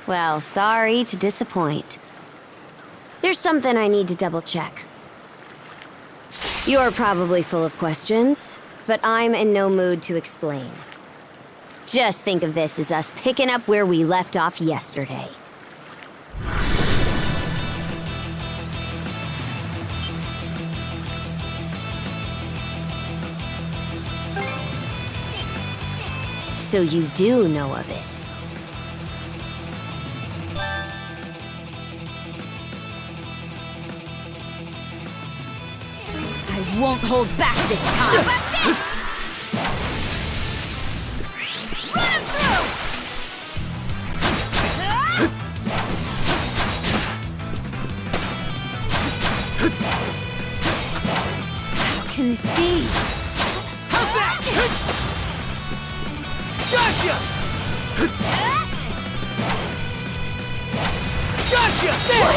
Well, sorry to disappoint. There's something I need to double-check. You're probably full of questions, but I'm in no mood to explain. Just think of this as us picking up where we left off yesterday. So you do know of it. I won't hold back this time. Run him through! How can this be? How's that? Gotcha! Gotcha! There!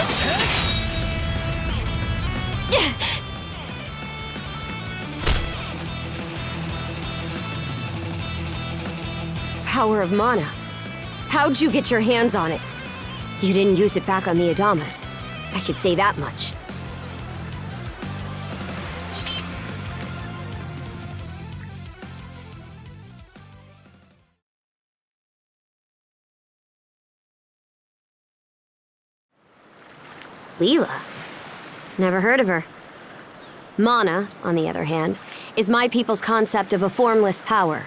Power of mana. How'd you get your hands on it? You didn't use it back on the Adamas. I could say that much. Leela? Never heard of her. Mana, on the other hand, is my people's concept of a formless power.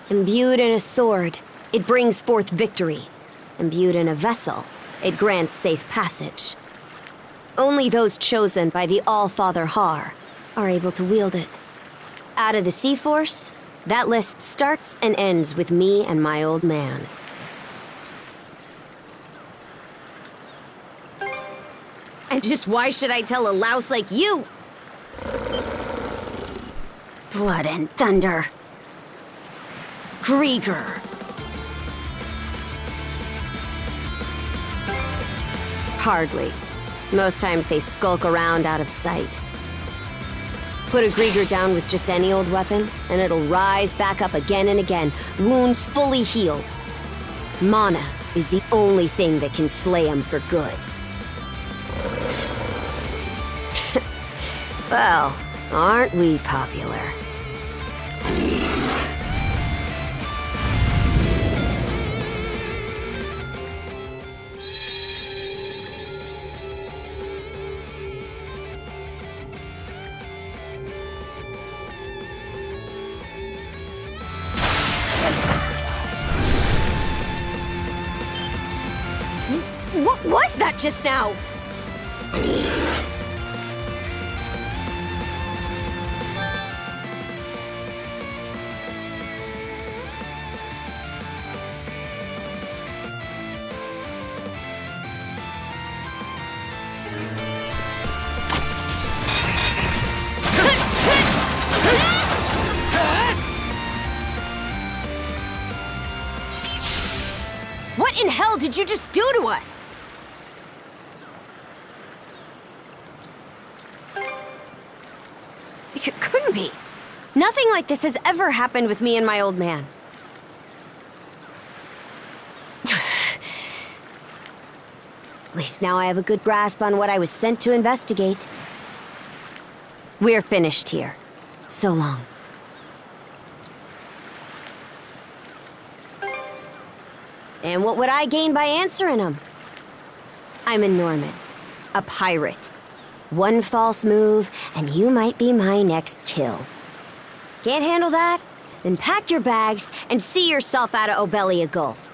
Imbued in a sword, it brings forth victory. Imbued in a vessel, it grants safe passage. Only those chosen by the All-Father Har are able to wield it. Out of the Sea Force, that list starts and ends with me and my old man. And just why should I tell a louse like you? Blood and thunder. Grieger. Hardly. Most times they skulk around out of sight. Put a Grieger down with just any old weapon, and it'll rise back up again and again, wounds fully healed. Mana is the only thing that can slay 'em for good. Well, aren't we popular? What was that just now? What in hell did you just do to us? It couldn't be. Nothing like this has ever happened with me and my old man. At least now I have a good grasp on what I was sent to investigate. We're finished here. So long. And what would I gain by answering them? I'm a Norman, a pirate. One false move, and you might be my next kill. Can't handle that? Then pack your bags and see yourself out of Obelia Gulf.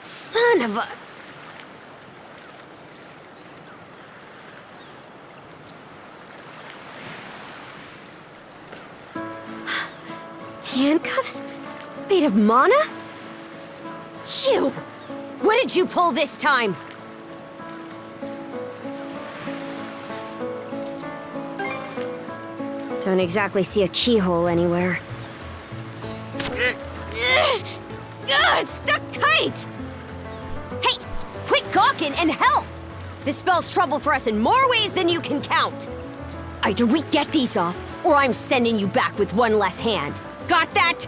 Son of a... Handcuffs? Made of mana? You! What did you pull this time? Don't exactly see a keyhole anywhere. It's stuck tight! Hey, quit gawking and help! This spells trouble for us in more ways than you can count. Either we get these off, or I'm sending you back with one less hand. Got that?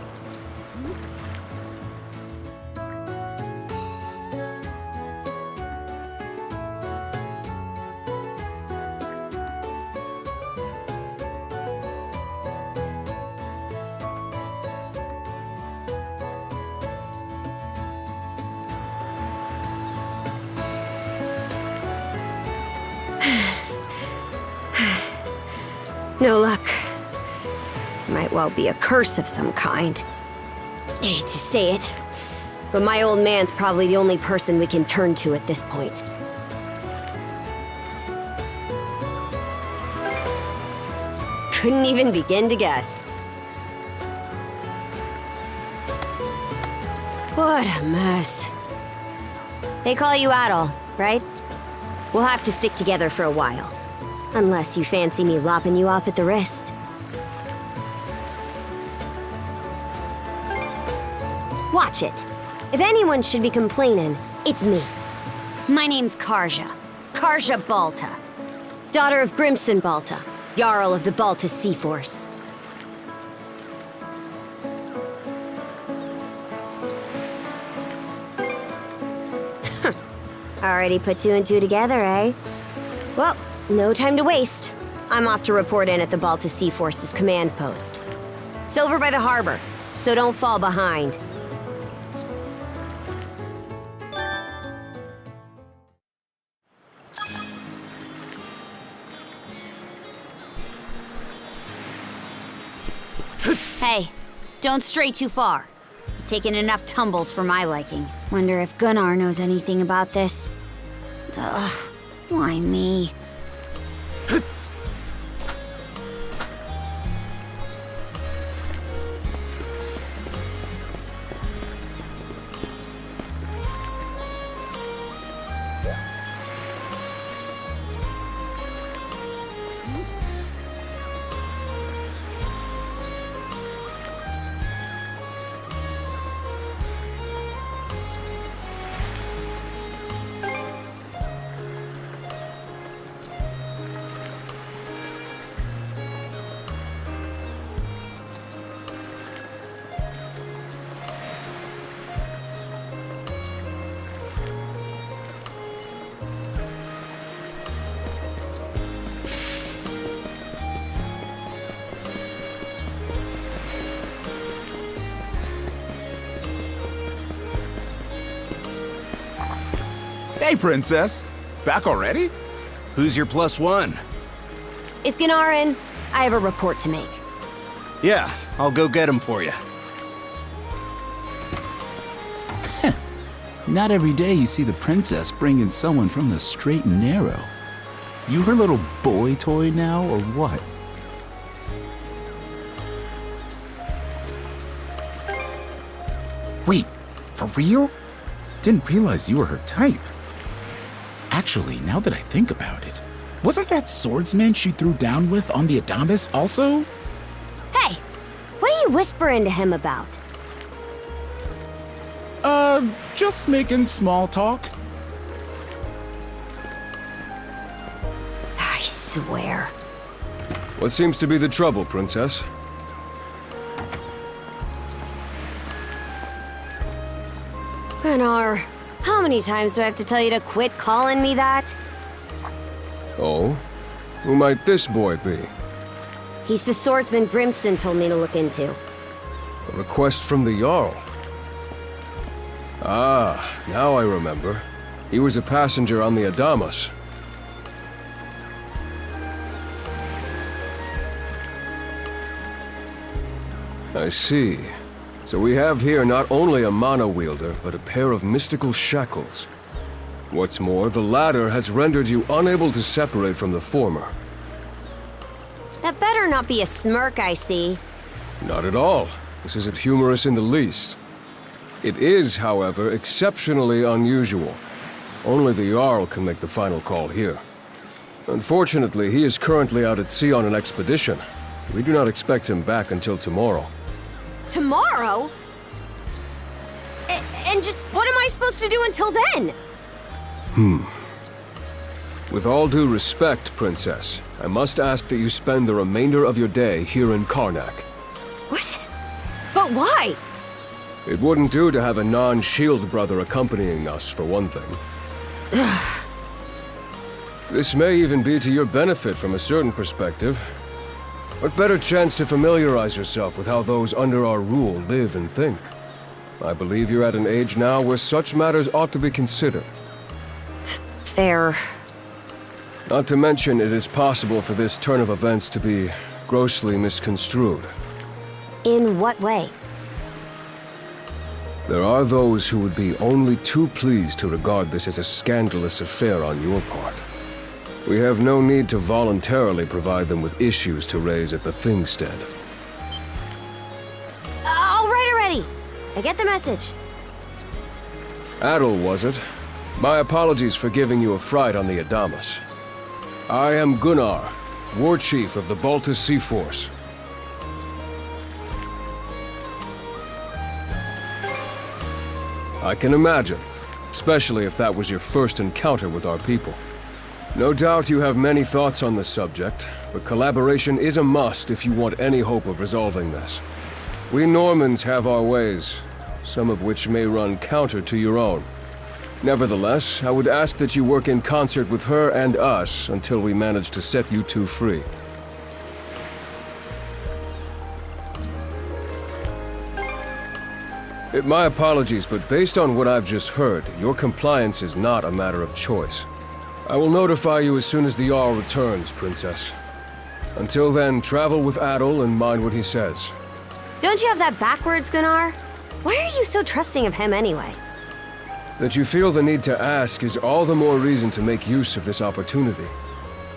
No luck. Might well be a curse of some kind. I hate to say it, but my old man's probably the only person we can turn to at this point. Couldn't even begin to guess. What a mess. They call you Adol, right? We'll have to stick together for a while. Unless you fancy me lopping you off at the wrist. Watch it. If anyone should be complaining, it's me. My name's Karja. Karja Balta. Daughter of Grimson Balta, Jarl of the Balta Sea Force. Already put two and two together, eh? Well, no time to waste. I'm off to report in at the Balta Sea Force's command post. It's over by the harbor, so don't fall behind. Hey, don't stray too far. You've taken enough tumbles for my liking. Wonder if Gunnar knows anything about this. Ugh, why me? Hey, Princess. Back already? Who's your +1? Is Gunnar in? I have a report to make. Yeah, I'll go get him for you. Not every day you see the princess bring in someone from the straight and narrow. You her little boy toy now, or what? Wait, for real? Didn't realize you were her type. Actually, now that I think about it, wasn't that swordsman she threw down with on the Adamas also? Hey, what are you whispering to him about? Just making small talk. I swear. What seems to be the trouble, Princess? Gunnar, how many times do I have to tell you to quit calling me that? Oh? Who might this boy be? He's the swordsman Grimson told me to look into. A request from the Jarl. Ah, now I remember. He was a passenger on the Adamas. I see. So we have here not only a mana wielder, but a pair of mystical shackles. What's more, the latter has rendered you unable to separate from the former. That better not be a smirk I see. Not at all. This isn't humorous in the least. It is, however, exceptionally unusual. Only the Jarl can make the final call here. Unfortunately, he is currently out at sea on an expedition. We do not expect him back until tomorrow. Tomorrow? And just what am I supposed to do until then? With all due respect, Princess, I must ask that you spend the remainder of your day here in Karnak. What? But why? It wouldn't do to have a non-shield brother accompanying us, for one thing. This may even be to your benefit from a certain perspective. What better chance to familiarize yourself with how those under our rule live and think? I believe you're at an age now where such matters ought to be considered. Fair. Not to mention, it is possible for this turn of events to be grossly misconstrued. In what way? There are those who would be only too pleased to regard this as a scandalous affair on your part. We have no need to voluntarily provide them with issues to raise at the Thingstead. All right already! I get the message. Adel, was it? My apologies for giving you a fright on the Adamas. I am Gunnar, War Chief of the Baltus Sea Force. I can imagine, especially if that was your first encounter with our people. No doubt you have many thoughts on the subject, but collaboration is a must if you want any hope of resolving this. We Normans have our ways, some of which may run counter to your own. Nevertheless, I would ask that you work in concert with her and us until we manage to set you two free. My apologies, but based on what I've just heard, your compliance is not a matter of choice. I will notify you as soon as the Jarl returns, Princess. Until then, travel with Adel and mind what he says. Don't you have that backwards, Gunnar? Why are you so trusting of him anyway? That you feel the need to ask is all the more reason to make use of this opportunity.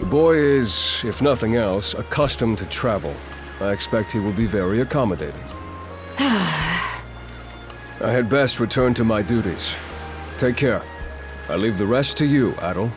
The boy is, if nothing else, accustomed to travel. I expect he will be very accommodating. I had best return to my duties. Take care. I leave the rest to you, Adel.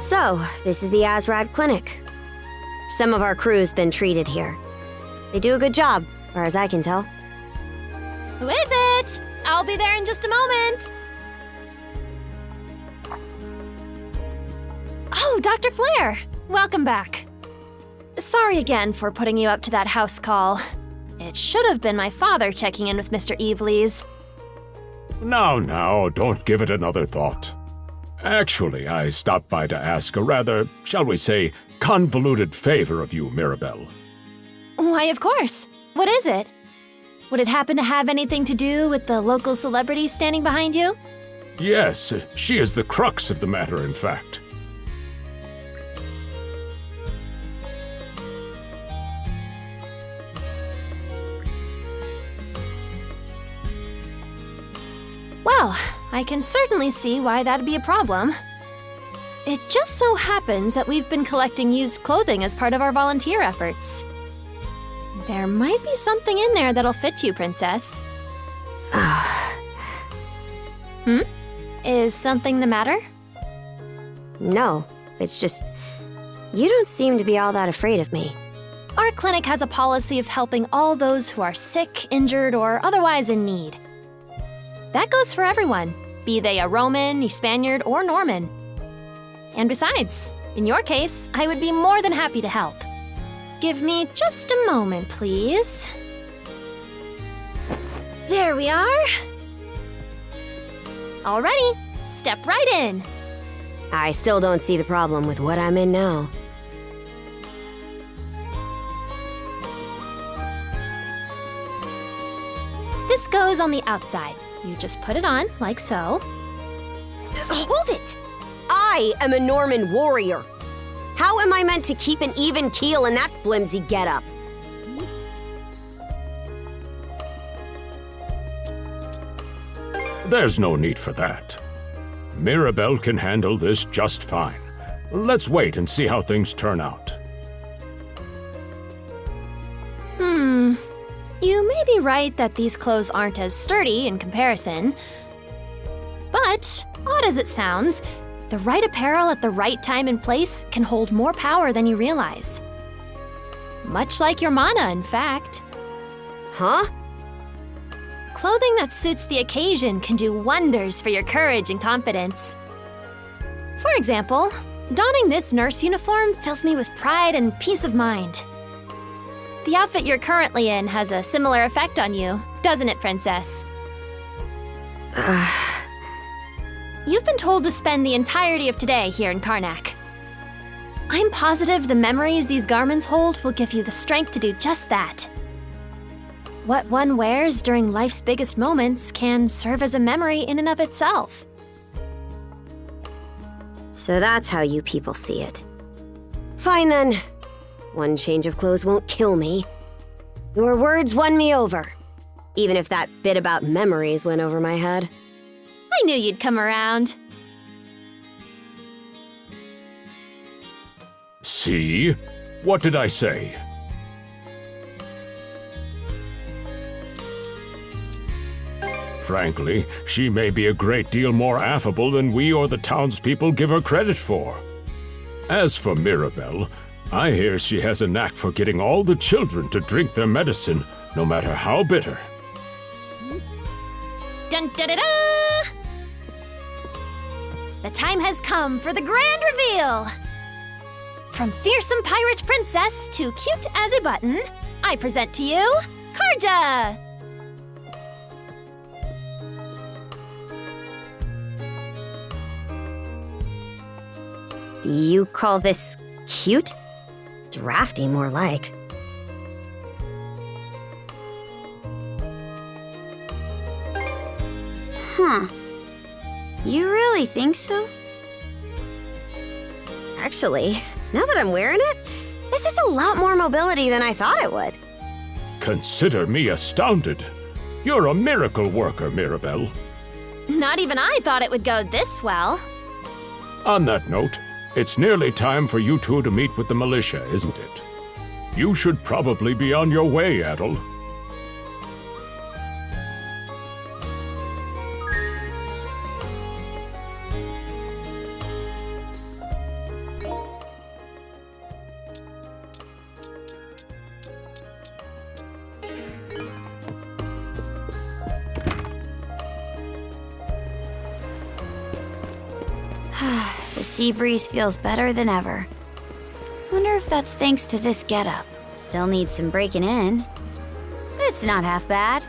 So, this is the Azrad Clinic. Some of our crew's been treated here. They do a good job, far as I can tell. Who is it? I'll be there in just a moment. Oh, Dr. Flair! Welcome back. Sorry again for putting you up to that house call. It should have been my father checking in with Mr. Evelees. Now, don't give it another thought. Actually, I stopped by to ask a rather, shall we say, convoluted favor of you, Mirabelle. Why, of course. What is it? Would it happen to have anything to do with the local celebrity standing behind you? Yes, she is the crux of the matter, in fact. Well, I can certainly see why that'd be a problem. It just so happens that we've been collecting used clothing as part of our volunteer efforts. There might be something in there that'll fit you, Princess. Is something the matter? No, it's just. You don't seem to be all that afraid of me. Our clinic has a policy of helping all those who are sick, injured, or otherwise in need. That goes for everyone, be they a Roman, a Spaniard, or Norman. And besides, in your case, I would be more than happy to help. Give me just a moment, please. There we are. Alrighty, step right in. I still don't see the problem with what I'm in now. This goes on the outside. You just put it on, like so. Hold it! I am a Norman warrior. How am I meant to keep an even keel in that flimsy getup? There's no need for that. Mirabelle can handle this just fine. Let's wait and see how things turn out. You may be right that these clothes aren't as sturdy in comparison. But, odd as it sounds, the right apparel at the right time and place can hold more power than you realize. Much like your mana, in fact. Huh? Clothing that suits the occasion can do wonders for your courage and confidence. For example, donning this nurse uniform fills me with pride and peace of mind. The outfit you're currently in has a similar effect on you, doesn't it, Princess? You've been told to spend the entirety of today here in Karnak. I'm positive the memories these garments hold will give you the strength to do just that. What one wears during life's biggest moments can serve as a memory in and of itself. So that's how you people see it. Fine then. One change of clothes won't kill me. Your words won me over. Even if that bit about memories went over my head. I knew you'd come around. See? What did I say? Frankly, she may be a great deal more affable than we or the townspeople give her credit for. As for Mirabelle, I hear she has a knack for getting all the children to drink their medicine, no matter how bitter. Dun da da da! The time has come for the grand reveal! From fearsome pirate princess to cute as a button, I present to you, Karja! You call this cute? Drafty, more like. Huh. You really think so? Actually, now that I'm wearing it, this is a lot more mobility than I thought it would. Consider me astounded. You're a miracle worker, Mirabelle. Not even I thought it would go this well. On that note, it's nearly time for you two to meet with the militia, isn't it? You should probably be on your way, Adel. The sea breeze feels better than ever. Wonder if that's thanks to this getup. Still needs some breaking in. It's not half bad.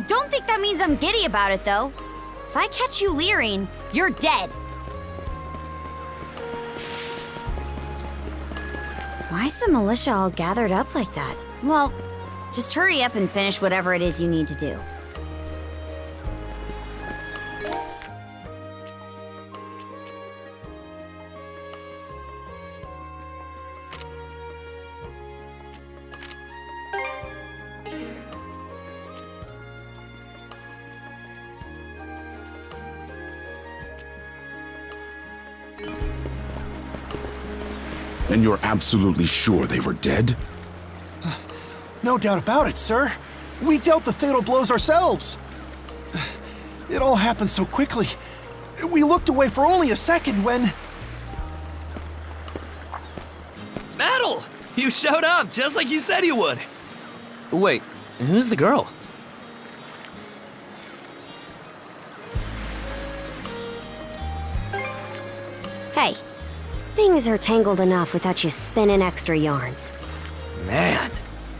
Don't think that means I'm giddy about it, though. If I catch you leering, you're dead. Why's the militia all gathered up like that? Well, just hurry up and finish whatever it is you need to do. And you're absolutely sure they were dead? No doubt about it, sir. We dealt the fatal blows ourselves. It all happened so quickly. We looked away for only a second when... Metal! You showed up just like you said you would. Wait, who's the girl? Hey, things are tangled enough without you spinning extra yarns. Man,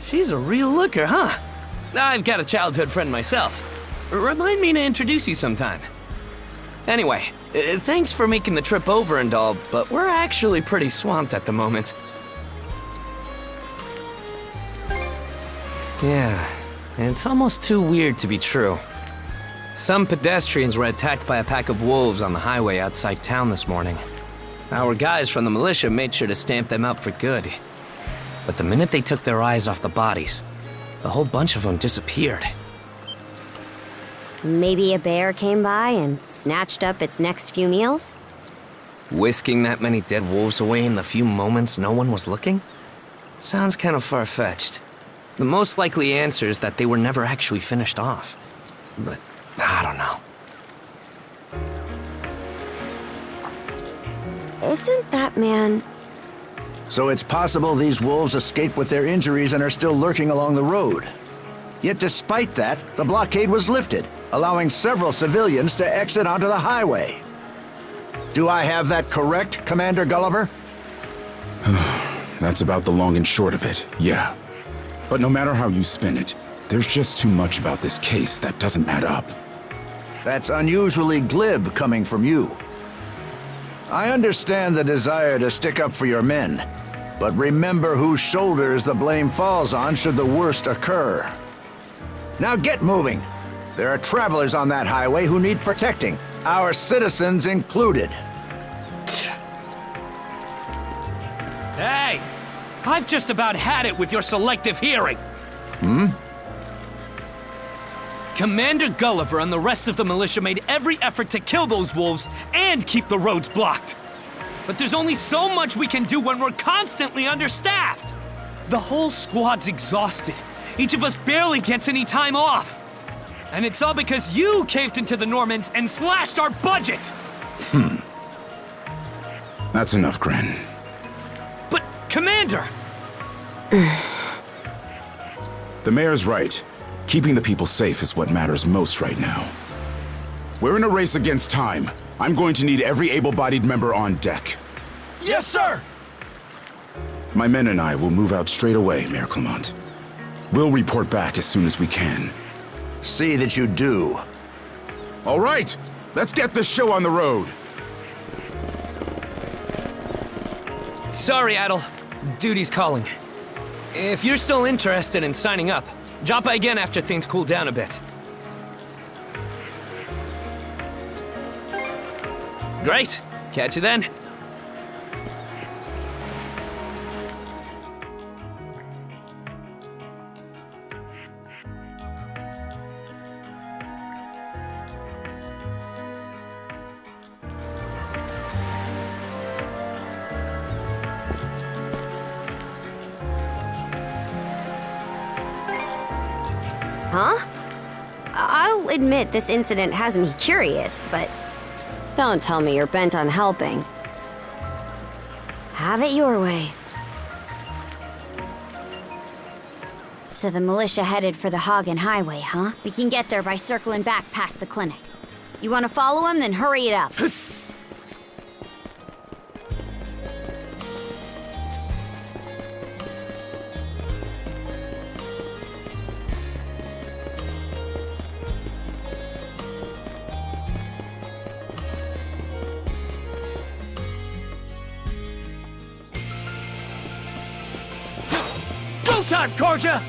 she's a real looker, huh? I've got a childhood friend myself. Remind me to introduce you sometime. Anyway, thanks for making the trip over and all, but we're actually pretty swamped at the moment. Yeah, it's almost too weird to be true. Some pedestrians were attacked by a pack of wolves on the highway outside town this morning. Our guys from the militia made sure to stamp them out for good. But the minute they took their eyes off the bodies, the whole bunch of them disappeared. Maybe a bear came by and snatched up its next few meals? Whisking that many dead wolves away in the few moments no one was looking? Sounds kind of far-fetched. The most likely answer is that they were never actually finished off. But I don't know. Isn't that man... So it's possible these wolves escaped with their injuries and are still lurking along the road. Yet despite that, the blockade was lifted, allowing several civilians to exit onto the highway. Do I have that correct, Commander Gulliver? That's about the long and short of it, yeah. But no matter how you spin it, there's just too much about this case that doesn't add up. That's unusually glib coming from you. I understand the desire to stick up for your men, but remember whose shoulders the blame falls on should the worst occur. Now get moving. There are travelers on that highway who need protecting, our citizens included. Hey! I've just about had it with your selective hearing. Commander Gulliver and the rest of the militia made every effort to kill those wolves and keep the roads blocked. But there's only so much we can do when we're constantly understaffed. The whole squad's exhausted. Each of us barely gets any time off. And it's all because you caved into the Normans and slashed our budget! That's enough, Gren. But, Commander! The mayor's right. Keeping the people safe is what matters most right now. We're in a race against time. I'm going to need every able-bodied member on deck. Yes, sir! My men and I will move out straight away, Mayor Clement. We'll report back as soon as we can. See that you do. All right, let's get this show on the road. Sorry, Adel. Duty's calling. If you're still interested in signing up, drop by again after things cool down a bit. Great. Catch you then. Huh? I'll admit this incident has me curious, but don't tell me you're bent on helping. Have it your way. So the militia headed for the Hagen Highway, huh? We can get there by circling back past the clinic. You want to follow him? Then hurry it up. time, Karja!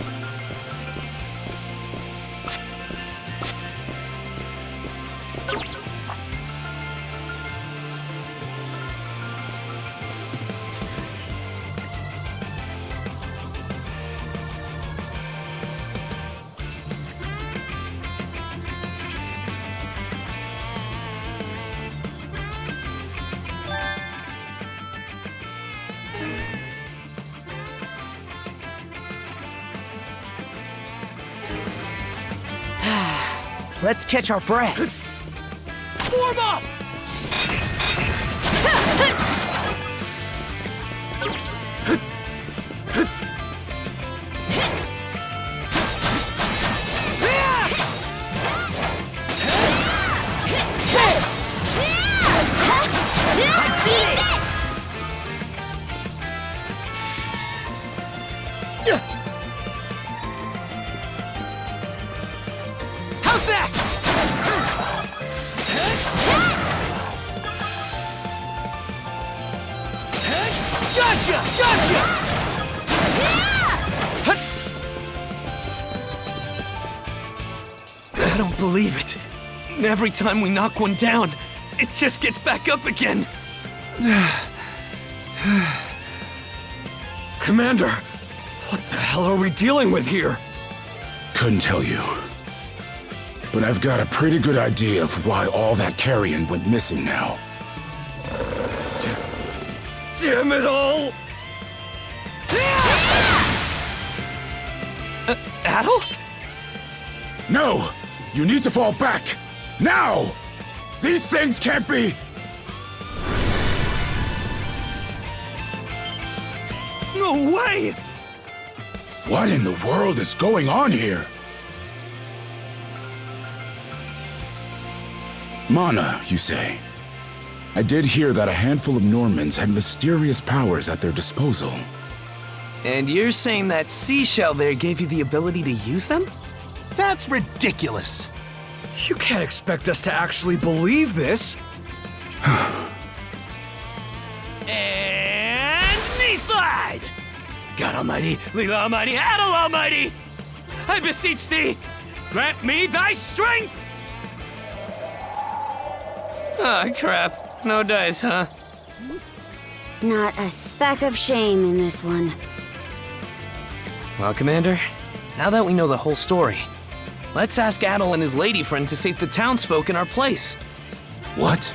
Let's catch our breath. Form up! How's that? Gotcha! I don't believe it. Every time we knock one down, it just gets back up again. Commander, what the hell are we dealing with here? Couldn't tell you. But I've got a pretty good idea of why all that carrion went missing now. Damn it all! Adel? No! You need to fall back! Now! These things can't be... No way! What in the world is going on here? Mana, you say? I did hear that a handful of Normans had mysterious powers at their disposal. And you're saying that seashell there gave you the ability to use them? That's ridiculous. You can't expect us to actually believe this. And knee slide! God Almighty, Leela Almighty, Adel Almighty! I beseech thee, grant me thy strength! Ah, crap. No dice, huh? Not a speck of shame in this one. Well, Commander, now that we know the whole story, let's ask Adel and his lady friend to save the townsfolk in our place. What?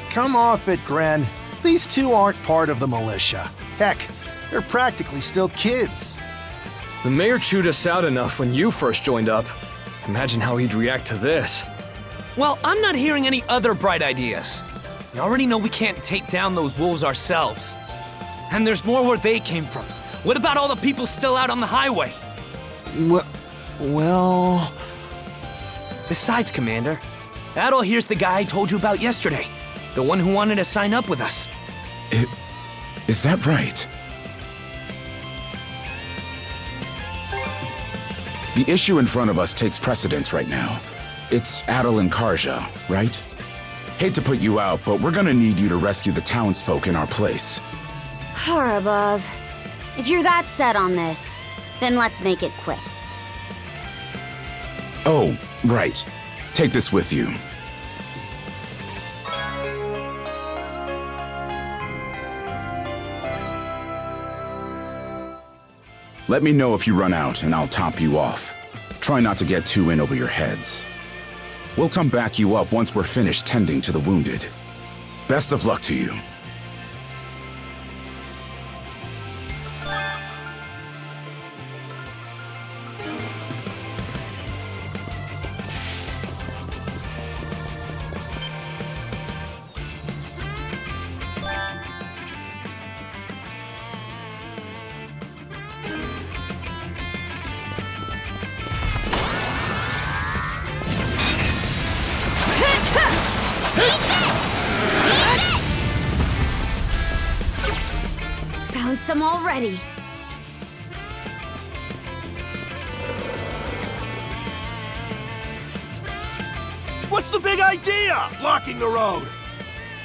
Come off it, Gren. These two aren't part of the militia. Heck, they're practically still kids. The mayor chewed us out enough when you first joined up. Imagine how he'd react to this. Well, I'm not hearing any other bright ideas. We already know we can't take down those wolves ourselves. And there's more where they came from. What about all the people still out on the highway? Well... Besides, Commander, Adel here's the guy I told you about yesterday. The one who wanted to sign up with us. Is that right? The issue in front of us takes precedence right now. It's Adel and Karja, right? Hate to put you out, but we're gonna need you to rescue the townsfolk in our place. Far above. If you're that set on this, then let's make it quick. Oh, right. Take this with you. Let me know if you run out, and I'll top you off. Try not to get too in over your heads. We'll come back you up once we're finished tending to the wounded. Best of luck to you. Found some already. What's the big idea? Blocking the road.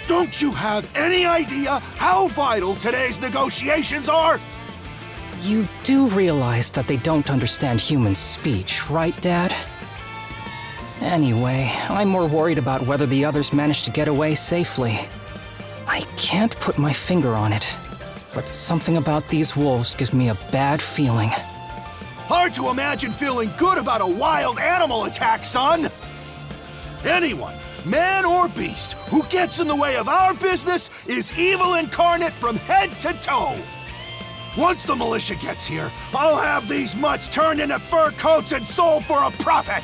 Don't you have any idea how vital today's negotiations are? You do realize that they don't understand human speech, right, Dad? Anyway, I'm more worried about whether the others managed to get away safely. I can't put my finger on it, but something about these wolves gives me a bad feeling. Hard to imagine feeling good about a wild animal attack, son! Anyone, man or beast, who gets in the way of our business is evil incarnate from head to toe! Once the militia gets here, I'll have these mutts turned into fur coats and sold for a profit!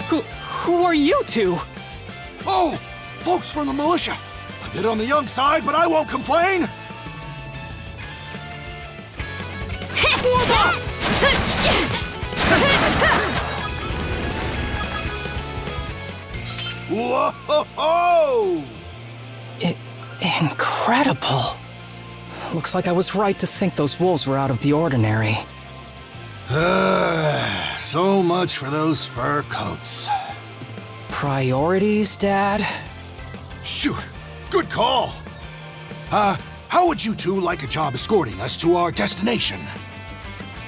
Who are you two? Oh, folks from the militia. A bit on the young side, but I won't complain. Whoa! Incredible. Looks like I was right to think those wolves were out of the ordinary. So much for those fur coats. Priorities, Dad? Shoot, good call. How would you two like a job escorting us to our destination?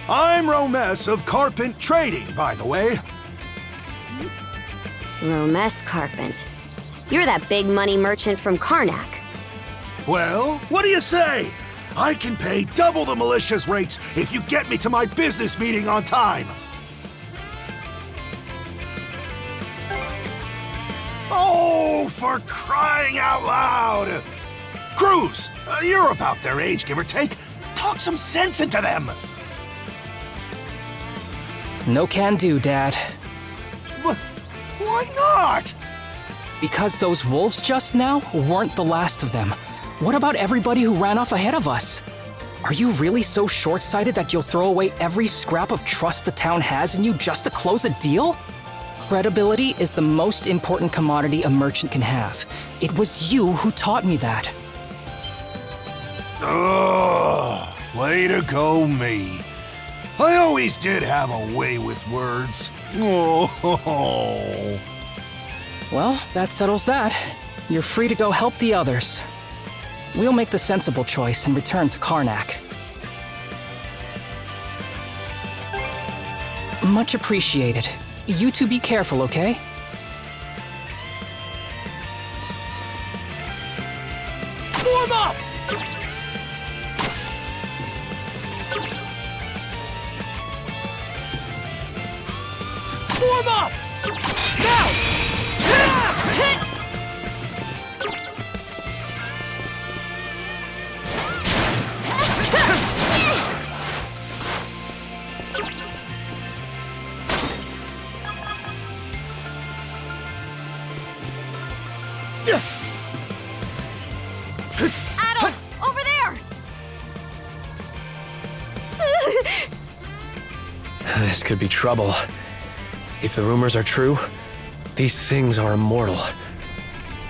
I'm Romes of Carpent Trading, by the way. Romes Carpent. You're that big money merchant from Karnak. Well, what do you say? I can pay double the militia's rates if you get me to my business meeting on time. Oh, for crying out loud! Cruz, you're about their age, give or take. Talk some sense into them. No can do, Dad. Why not? Because those wolves just now weren't the last of them. What about everybody who ran off ahead of us? Are you really so short-sighted that you'll throw away every scrap of trust the town has in you just to close a deal? Credibility is the most important commodity a merchant can have. It was you who taught me that. Ugh, way to go, me. I always did have a way with words. Oh. Well, that settles that. You're free to go help the others. We'll make the sensible choice and return to Karnak. Much appreciated. You two be careful, okay? Form up! Form up! Now! Adolf, over there! This could be trouble. If the rumors are true, these things are immortal.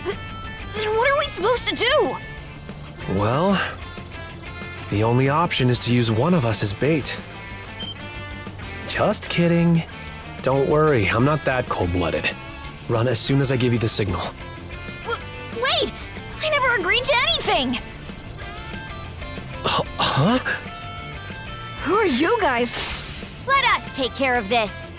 Then what are we supposed to do? Well, the only option is to use one of us as bait. Just kidding. Don't worry, I'm not that cold-blooded. Run as soon as I give you the signal. Wait! I never agreed to anything! Huh? Who are you guys? Let us take care of this.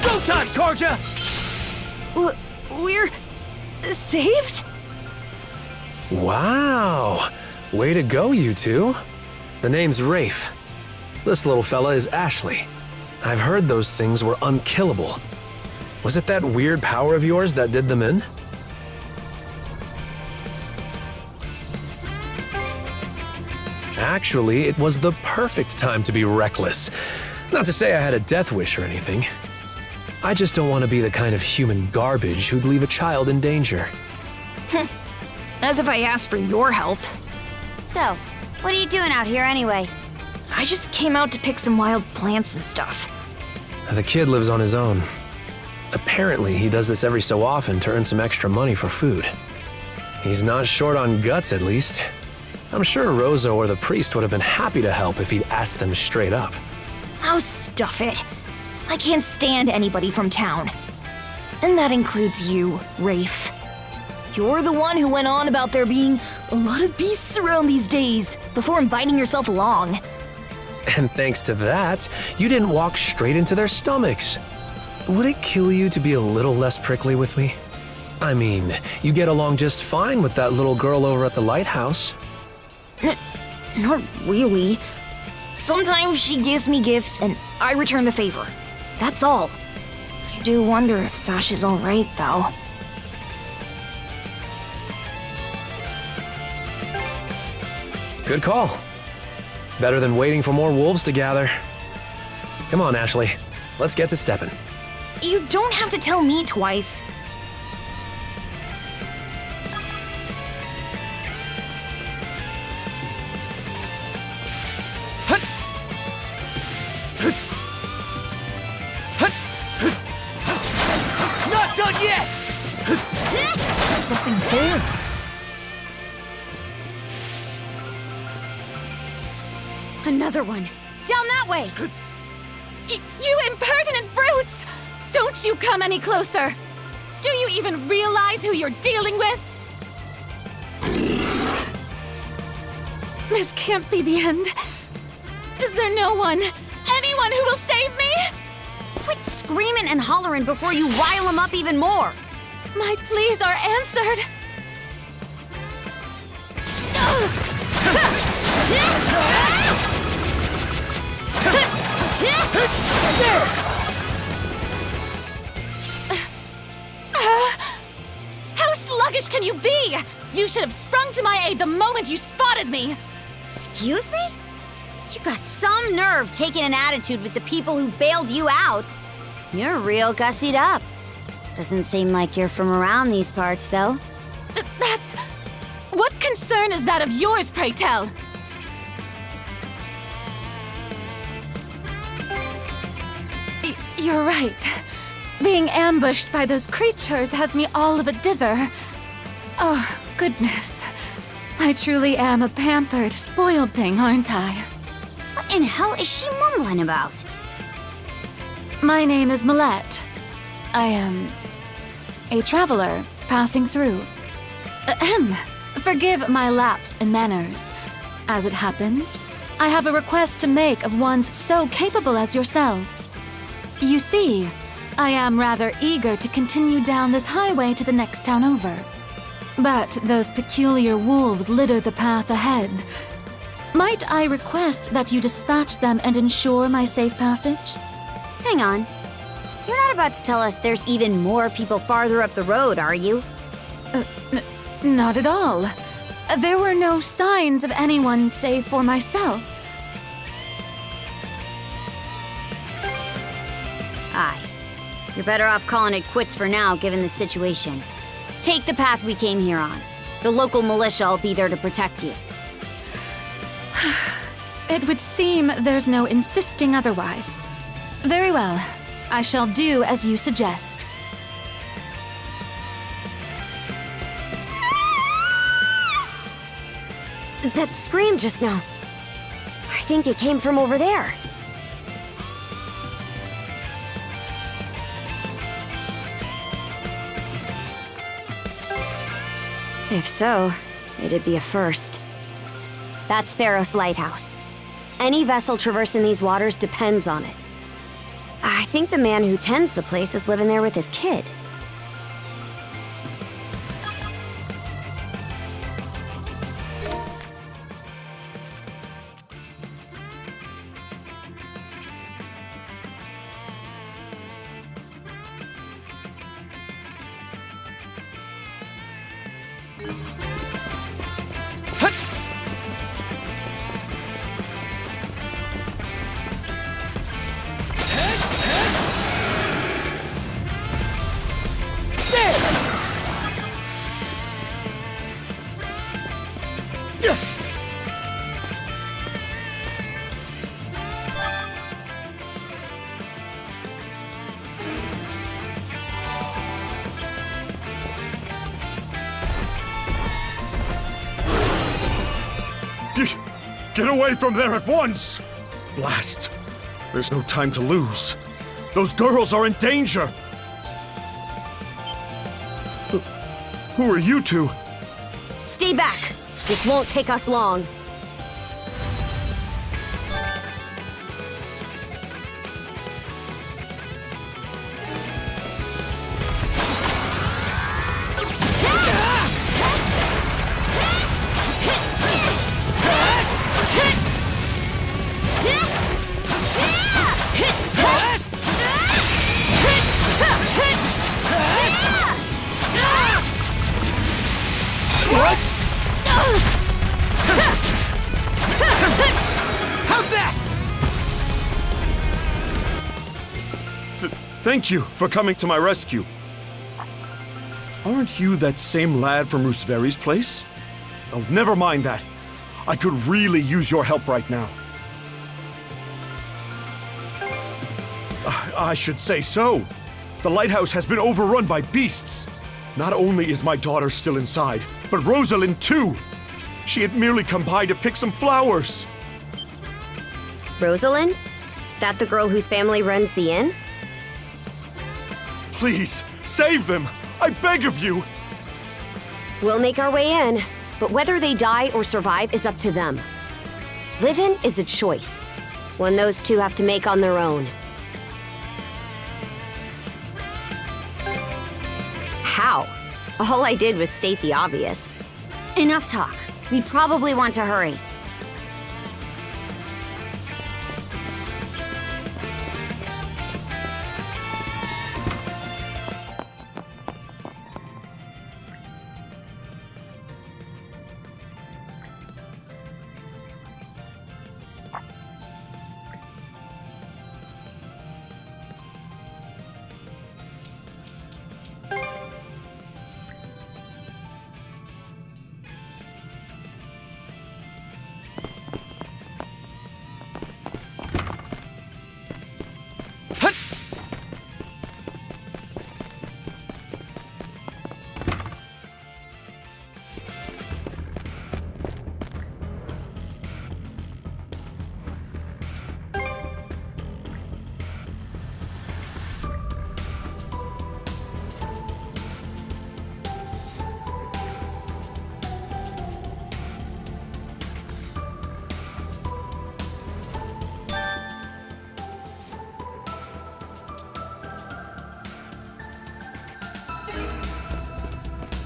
Go time, Karja! We're saved? Wow! Way to go, you two. The name's Rafe. This little fella is Ashley. I've heard those things were unkillable. Was it that weird power of yours that did them in? Actually, it was the perfect time to be reckless. Not to say I had a death wish or anything. I just don't want to be the kind of human garbage who'd leave a child in danger. As if I asked for your help. So, what are you doing out here anyway? I just came out to pick some wild plants and stuff. The kid lives on his own. Apparently, he does this every so often to earn some extra money for food. He's not short on guts, at least. I'm sure Rosa or the priest would have been happy to help if he'd asked them straight up. Oh, stuff it. I can't stand anybody from town. And that includes you, Rafe. You're the one who went on about there being a lot of beasts around these days before inviting yourself along. And thanks to that, you didn't walk straight into their stomachs. Would it kill you to be a little less prickly with me? I mean, you get along just fine with that little girl over at the lighthouse. Not really. Sometimes she gives me gifts and I return the favor. That's all. I do wonder if Sasha's alright, though. Good call. Better than waiting for more wolves to gather. Come on, Ashley. Let's get to stepping. You don't have to tell me twice. Not done yet! Something's there. Another one. Down that way! You impertinent brutes! Don't you come any closer! Do you even realize who you're dealing with? This can't be the end. Is there no one, anyone who will save me? Quit screaming and hollering before you rile them up even more! My pleas are answered. How sluggish can you be? You should have sprung to my aid the moment you spotted me. Excuse me? You got some nerve taking an attitude with the people who bailed you out. You're real gussied up. Doesn't seem like you're from around these parts, though. That's... What concern is that of yours, pray tell? You're right. Being ambushed by those creatures has me all of a dither. Oh, goodness. I truly am a pampered, spoiled thing, aren't I? What in hell is she mumbling about? My name is Millette. I am a traveler passing through. Ahem. Forgive my lapse in manners. As it happens, I have a request to make of ones so capable as yourselves. You see, I am rather eager to continue down this highway to the next town over. But those peculiar wolves litter the path ahead. Might I request that you dispatch them and ensure my safe passage? Hang on. You're not about to tell us there's even more people farther up the road, are you? Not at all. There were no signs of anyone save for myself. Aye. You're better off calling it quits for now, given the situation. Take the path we came here on. The local militia will be there to protect you. It would seem there's no insisting otherwise. Very well. I shall do as you suggest. That scream just now. I think it came from over there. If so, it'd be a first. That's Sparrow's lighthouse. Any vessel traversing these waters depends on it. I think the man who tends the place is living there with his kid. Get away from there at once! Blast! There's no time to lose. Those girls are in danger! Who are you two? Stay back. This won't take us long. What? How's that? Thank you for coming to my rescue. Aren't you that same lad from Rooseveri's place? Oh, never mind that. I could really use your help right now. I should say so. The lighthouse has been overrun by beasts. Not only is my daughter still inside, but Rosalind too. She had merely come by to pick some flowers. Rosalind? That the girl whose family runs the inn? Please, save them! I beg of you! We'll make our way in, but whether they die or survive is up to them. Living is a choice, one those two have to make on their own. How? All I did was state the obvious. Enough talk. We probably want to hurry.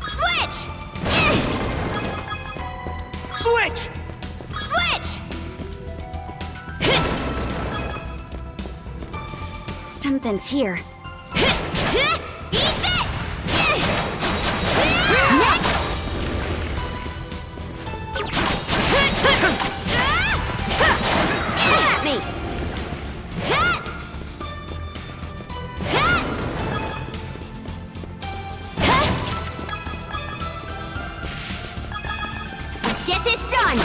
Switch! Switch! Something's here. Eat this! Next! At me! Let's get this done!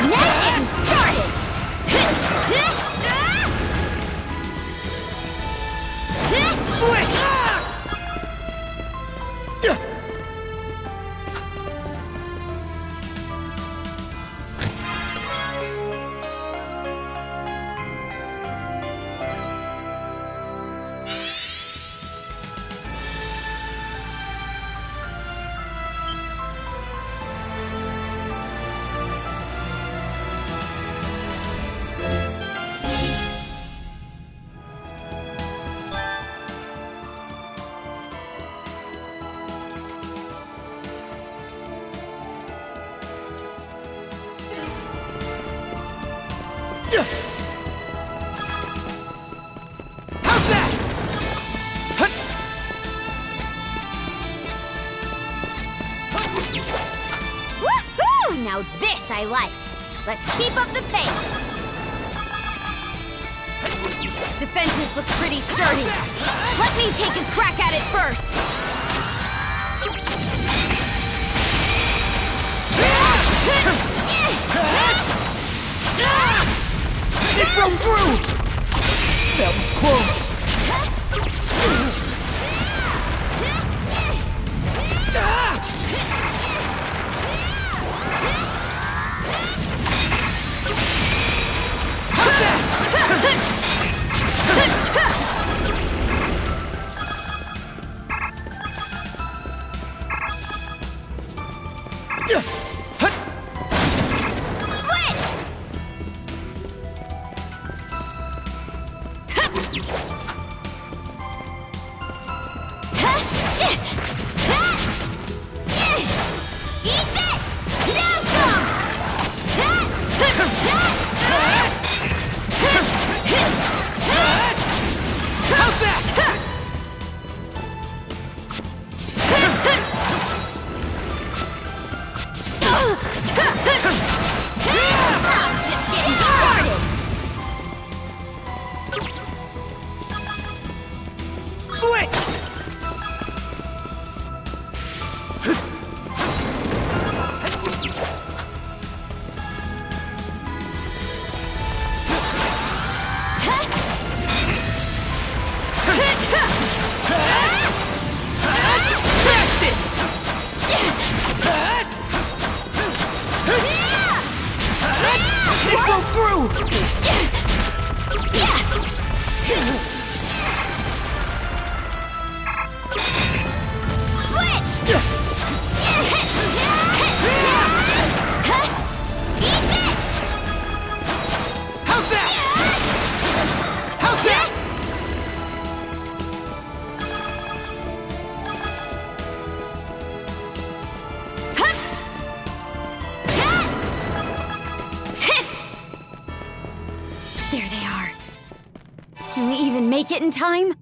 Let's get started! Switch! How's that? Woohoo! Now this I like. Let's keep up the pace. Its defenses look pretty sturdy. Let me take a crack at it first. It broke through! That was close. Eat this! Down some! How's that? I'm just getting started! Switch! There they are. Can we even make it in time?